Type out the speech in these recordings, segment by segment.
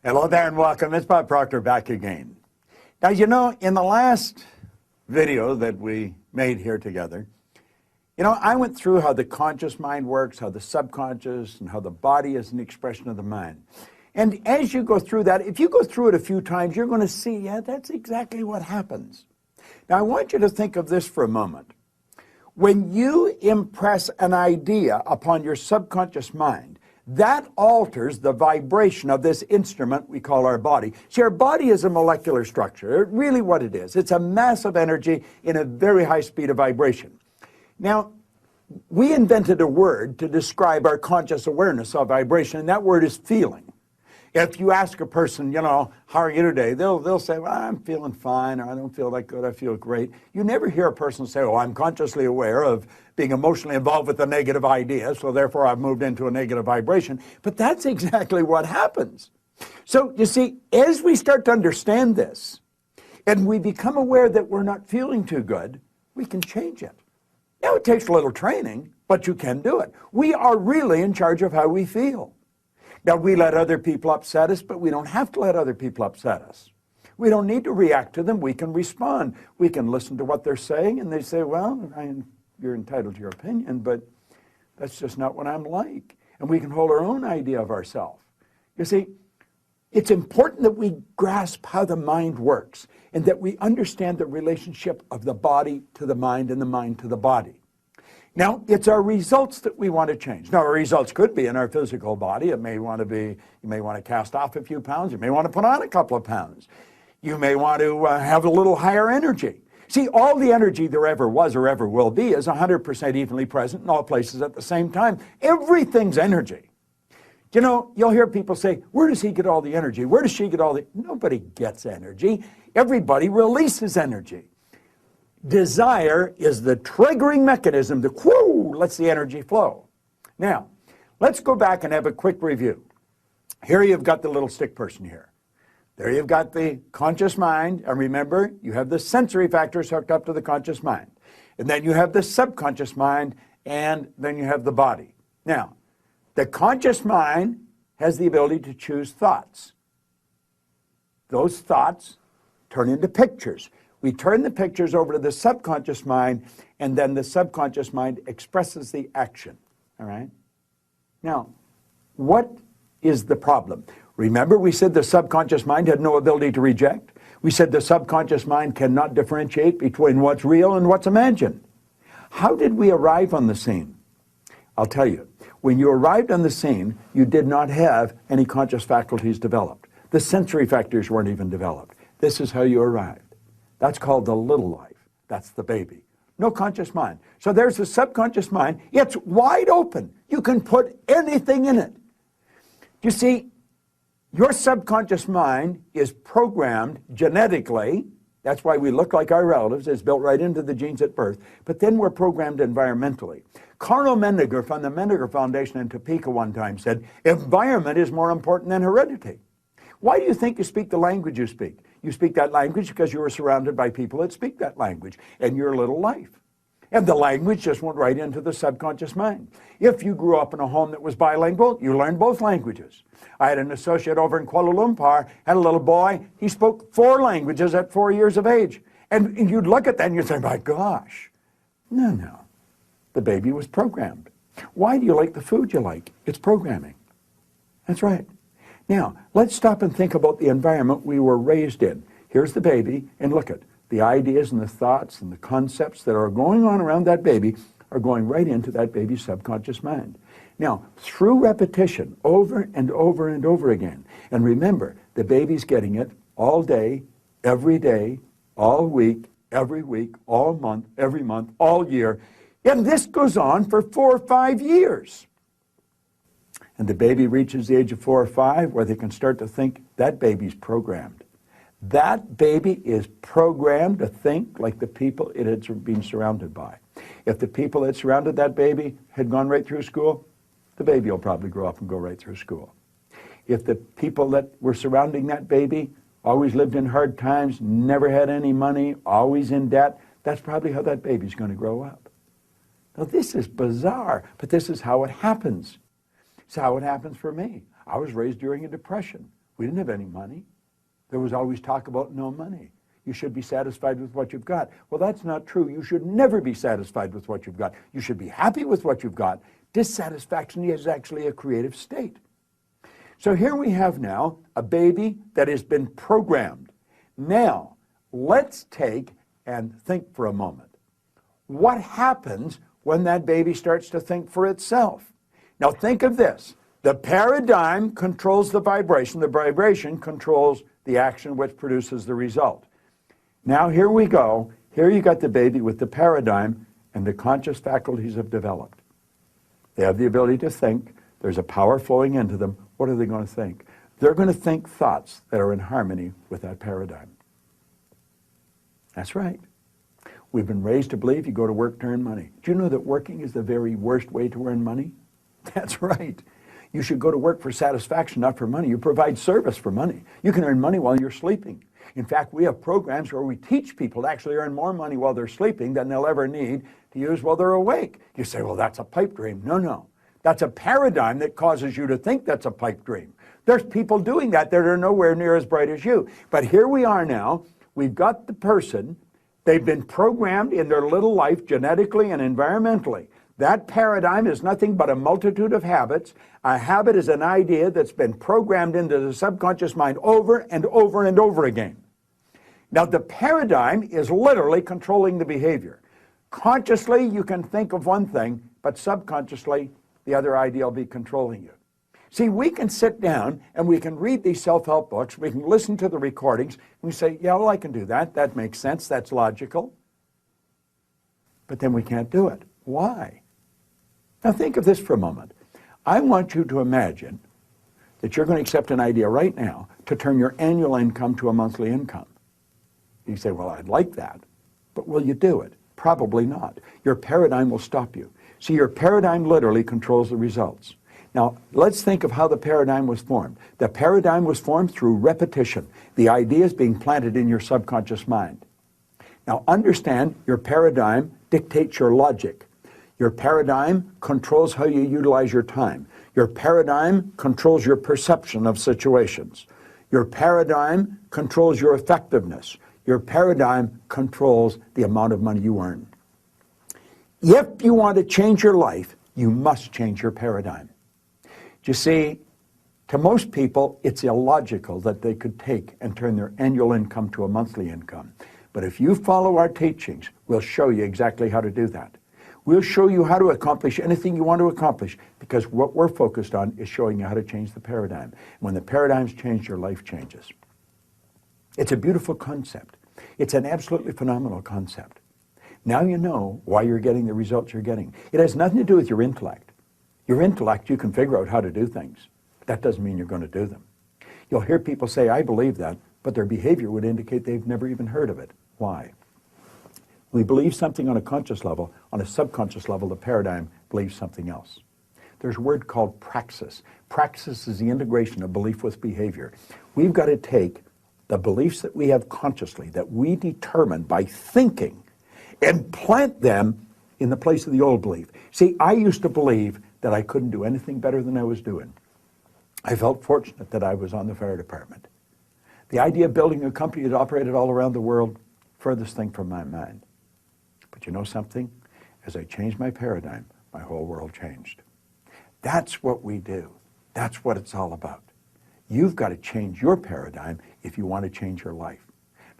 Hello there and welcome. It's Bob Proctor back again. Now, you know, in the last video that we made here together, you know, I went through how the conscious mind works, how the subconscious, and how the body is an expression of the mind. And as you go through that, if you go through it a few times, you're going to see, yeah, that's exactly what happens. Now, I want you to think of this for a moment. When you impress an idea upon your subconscious mind, that alters the vibration of this instrument we call our body. See, our body is a molecular structure. Really what it is. It's a mass of energy in a very high speed of vibration. Now, we invented a word to describe our conscious awareness of vibration, and that word is feeling. If you ask a person, you know, how are you today? They'll say, well, I'm feeling fine, or I don't feel that good, I feel great. You never hear a person say, oh, I'm consciously aware of being emotionally involved with a negative idea, so therefore I've moved into a negative vibration. But that's exactly what happens. So, you see, as we start to understand this, and we become aware that we're not feeling too good, we can change it. Now, it takes a little training, but you can do it. We are really in charge of how we feel. Now, we let other people upset us, but we don't have to let other people upset us. We don't need to react to them. We can respond. We can listen to what they're saying, and they say, well, you're entitled to your opinion, but that's just not what I'm like. And we can hold our own idea of ourselves. You see, it's important that we grasp how the mind works and that we understand the relationship of the body to the mind and the mind to the body. Now, it's our results that we want to change. Now, our results could be in our physical body. It may want to be, you may want to cast off a few pounds. You may want to put on a couple of pounds. You may want to have a little higher energy. See, all the energy there ever was or ever will be is 100% evenly present in all places at the same time. Everything's energy. You know, you'll hear people say, where does he get all the energy? Where does she get all the... Nobody gets energy. Everybody releases energy. Desire is the triggering mechanism that, whoo, lets the energy flow. Now, let's go back and have a quick review. Here you've got the little stick person here. There you've got the conscious mind, and remember, you have the sensory factors hooked up to the conscious mind. And then you have the subconscious mind, and then you have the body. Now, the conscious mind has the ability to choose thoughts. Those thoughts turn into pictures. We turn the pictures over to the subconscious mind, and then the subconscious mind expresses the action, all right? Now, what is the problem? Remember, we said the subconscious mind had no ability to reject. We said the subconscious mind cannot differentiate between what's real and what's imagined. How did we arrive on the scene? I'll tell you. When you arrived on the scene, you did not have any conscious faculties developed. The sensory factors weren't even developed. This is how you arrived. That's called the little life. That's the baby. No conscious mind. So there's the subconscious mind. It's wide open. You can put anything in it. You see, your subconscious mind is programmed genetically. That's why we look like our relatives. It's built right into the genes at birth. But then we're programmed environmentally. Carl Mendiger from the Mendiger Foundation in Topeka one time said, environment is more important than heredity. Why do you think you speak the language you speak? You speak that language because you were surrounded by people that speak that language in your little life. And the language just went right into the subconscious mind. If you grew up in a home that was bilingual, you learned both languages. I had an associate over in Kuala Lumpur, had a little boy, he spoke 4 languages at 4 years of age. And you'd look at that and you'd say, my gosh. No. The baby was programmed. Why do you like the food you like? It's programming. That's right. Now, let's stop and think about the environment we were raised in. Here's the baby, and look at the ideas and the thoughts and the concepts that are going on around that baby are going right into that baby's subconscious mind. Now, through repetition, over and over and over again, and remember, the baby's getting it all day, all week, every week, all month, every month, all year, and this goes on for 4 or 5 years. And the baby reaches the age of 4 or 5 where they can start to think that baby's programmed. That baby is programmed to think like the people it had been surrounded by. If the people that surrounded that baby had gone right through school, the baby will probably grow up and go right through school. If the people that were surrounding that baby always lived in hard times, never had any money, always in debt, that's probably how that baby's going to grow up. Now, this is bizarre, but this is how it happens. It's how it happens for me. I was raised during a depression. We didn't have any money. There was always talk about no money. You should be satisfied with what you've got. Well, that's not true. You should never be satisfied with what you've got. You should be happy with what you've got. Dissatisfaction is actually a creative state. So here we have now a baby that has been programmed. Now, let's take and think for a moment. What happens when that baby starts to think for itself? Now think of this. The paradigm controls the vibration controls the action which produces the result. Now here we go. Here you got the baby with the paradigm, and the conscious faculties have developed. They have the ability to think. There's a power flowing into them. What are they going to think? They're going to think thoughts that are in harmony with that paradigm. That's right. We've been raised to believe you go to work to earn money. Do you know that working is the very worst way to earn money? That's right. You should go to work for satisfaction, not for money. You provide service for money. You can earn money while you're sleeping. In fact, we have programs where we teach people to actually earn more money while they're sleeping than they'll ever need to use while they're awake. You say, well, that's a pipe dream. No, no. That's a paradigm that causes you to think that's a pipe dream. There's people doing that that are nowhere near as bright as you. But here we are now. We've got the person. They've been programmed in their little life genetically and environmentally. That paradigm is nothing but a multitude of habits. A habit is an idea that's been programmed into the subconscious mind over and over and over again. Now, the paradigm is literally controlling the behavior. Consciously, you can think of one thing, but subconsciously, the other idea will be controlling you. See, we can sit down and we can read these self-help books, we can listen to the recordings, and we say, yeah, well, I can do that. That makes sense. That's logical. But then we can't do it. Why? Now think of this for a moment. I want you to imagine that you're going to accept an idea right now to turn your annual income to a monthly income. You say, well, I'd like that, but will you do it? Probably not. Your paradigm will stop you. See, your paradigm literally controls the results. Now, let's think of how the paradigm was formed. The paradigm was formed through repetition. The ideas being planted in your subconscious mind. Now, understand your paradigm dictates your logic. Your paradigm controls how you utilize your time. Your paradigm controls your perception of situations. Your paradigm controls your effectiveness. Your paradigm controls the amount of money you earn. If you want to change your life, you must change your paradigm. You see, to most people, it's illogical that they could take and turn their annual income to a monthly income. But if you follow our teachings, we'll show you exactly how to do that. We'll show you how to accomplish anything you want to accomplish, because what we're focused on is showing you how to change the paradigm. When the paradigms change, your life changes. It's a beautiful concept. It's an absolutely phenomenal concept. Now you know why you're getting the results you're getting. It has nothing to do with your intellect. Your intellect, you can figure out how to do things. But that doesn't mean you're going to do them. You'll hear people say, I believe that, but their behavior would indicate they've never even heard of it. Why? We believe something on a conscious level. On a subconscious level, the paradigm believes something else. There's a word called praxis. Praxis is the integration of belief with behavior. We've got to take the beliefs that we have consciously, that we determine by thinking, and plant them in the place of the old belief. See, I used to believe that I couldn't do anything better than I was doing. I felt fortunate that I was on the fire department. The idea of building a company that operated all around the world, furthest thing from my mind. But you know something? As I changed my paradigm, my whole world changed. That's what we do. That's what it's all about. You've got to change your paradigm if you want to change your life.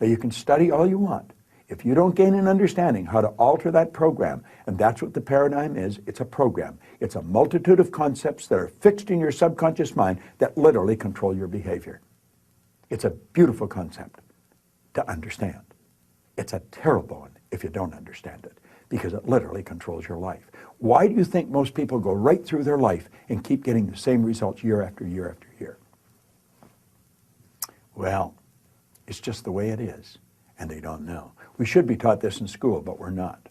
Now, you can study all you want. If you don't gain an understanding how to alter that program, and that's what the paradigm is, it's a program. It's a multitude of concepts that are fixed in your subconscious mind that literally control your behavior. It's a beautiful concept to understand. It's a terrible one if you don't understand it, because it literally controls your life. Why do you think most people go right through their life and keep getting the same results year after year after year? Well, it's just the way it is, and they don't know. We should be taught this in school, but we're not.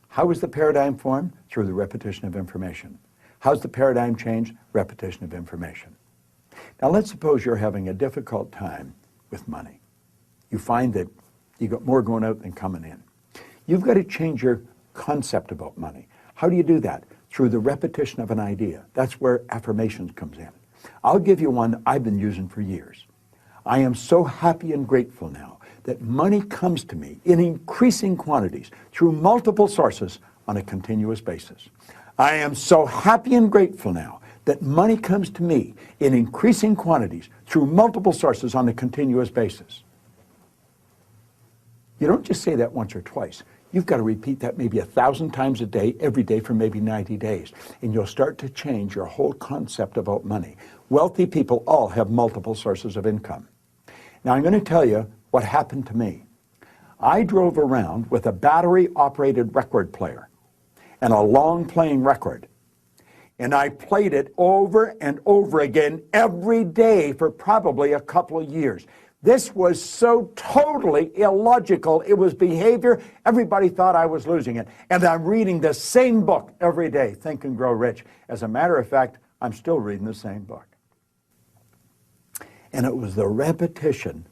How is the paradigm formed? Through the repetition of information. How's the paradigm changed? Repetition of information. Now let's suppose you're having a difficult time with money. You find that you got more going out than coming in. You've got to change your concept about money. How do you do that? Through the repetition of an idea. That's where affirmations comes in. I'll give you one that I've been using for years. I am so happy and grateful now that money comes to me in increasing quantities through multiple sources on a continuous basis. I am so happy and grateful now that money comes to me in increasing quantities through multiple sources on a continuous basis. You don't just say that once or twice. You've got to repeat that maybe 1,000 times a day, every day for maybe 90 days. And you'll start to change your whole concept about money. Wealthy people all have multiple sources of income. Now I'm going to tell you what happened to me. I drove around with a battery-operated record player and a long-playing record. And I played it over and over again every day for probably a couple of years. This was so totally illogical. It was behavior. Everybody thought I was losing it. And I'm reading the same book every day, Think and Grow Rich. As a matter of fact, I'm still reading the same book. And it was the repetition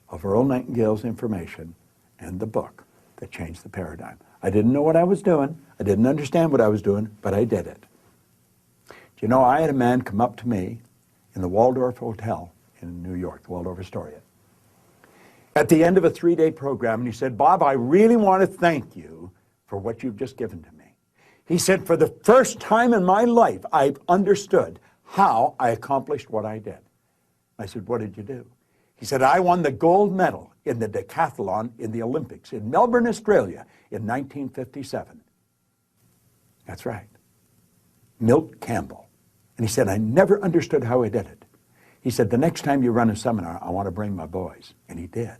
of Earl Nightingale's information and the book that changed the paradigm. I didn't know what I was doing. I didn't understand what I was doing, but I did it. Do you know, I had a man come up to me in the Waldorf Hotel in New York, the Waldorf Astoria, at the end of a 3-day program, and he said, Bob, I really want to thank you for what you've just given to me. He said, for the first time in my life, I've understood how I accomplished what I did. I said, what did you do? He said, I won the gold medal in the decathlon in the Olympics in Melbourne, Australia in 1957. That's right. Milt Campbell. And he said, I never understood how I did it. He said, the next time you run a seminar, I want to bring my boys. And he did.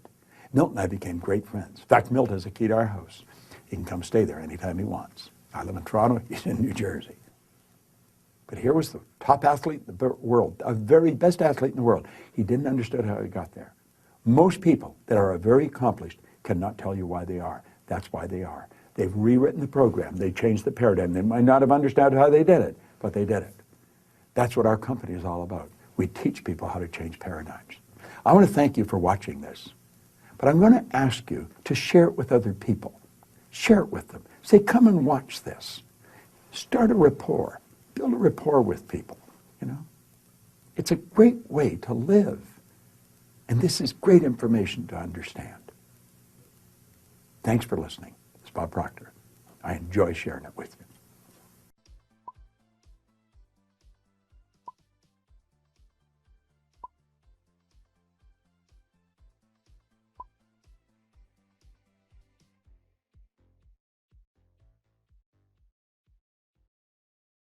Milt and I became great friends. In fact, Milt has a key to our house. He can come stay there anytime he wants. I live in Toronto, he's in New Jersey. But here was the top athlete in the world, a very best athlete in the world. He didn't understand how he got there. Most people that are very accomplished cannot tell you why they are. That's why they are. They've rewritten the program. They changed the paradigm. They might not have understood how they did it, but they did it. That's what our company is all about. We teach people how to change paradigms. I want to thank you for watching this, but I'm going to ask you to share it with other people. Share it with them. Say, come and watch this. Start a rapport. Build a rapport with people, you know. It's a great way to live. And this is great information to understand. Thanks for listening. It's Bob Proctor. I enjoy sharing it with you.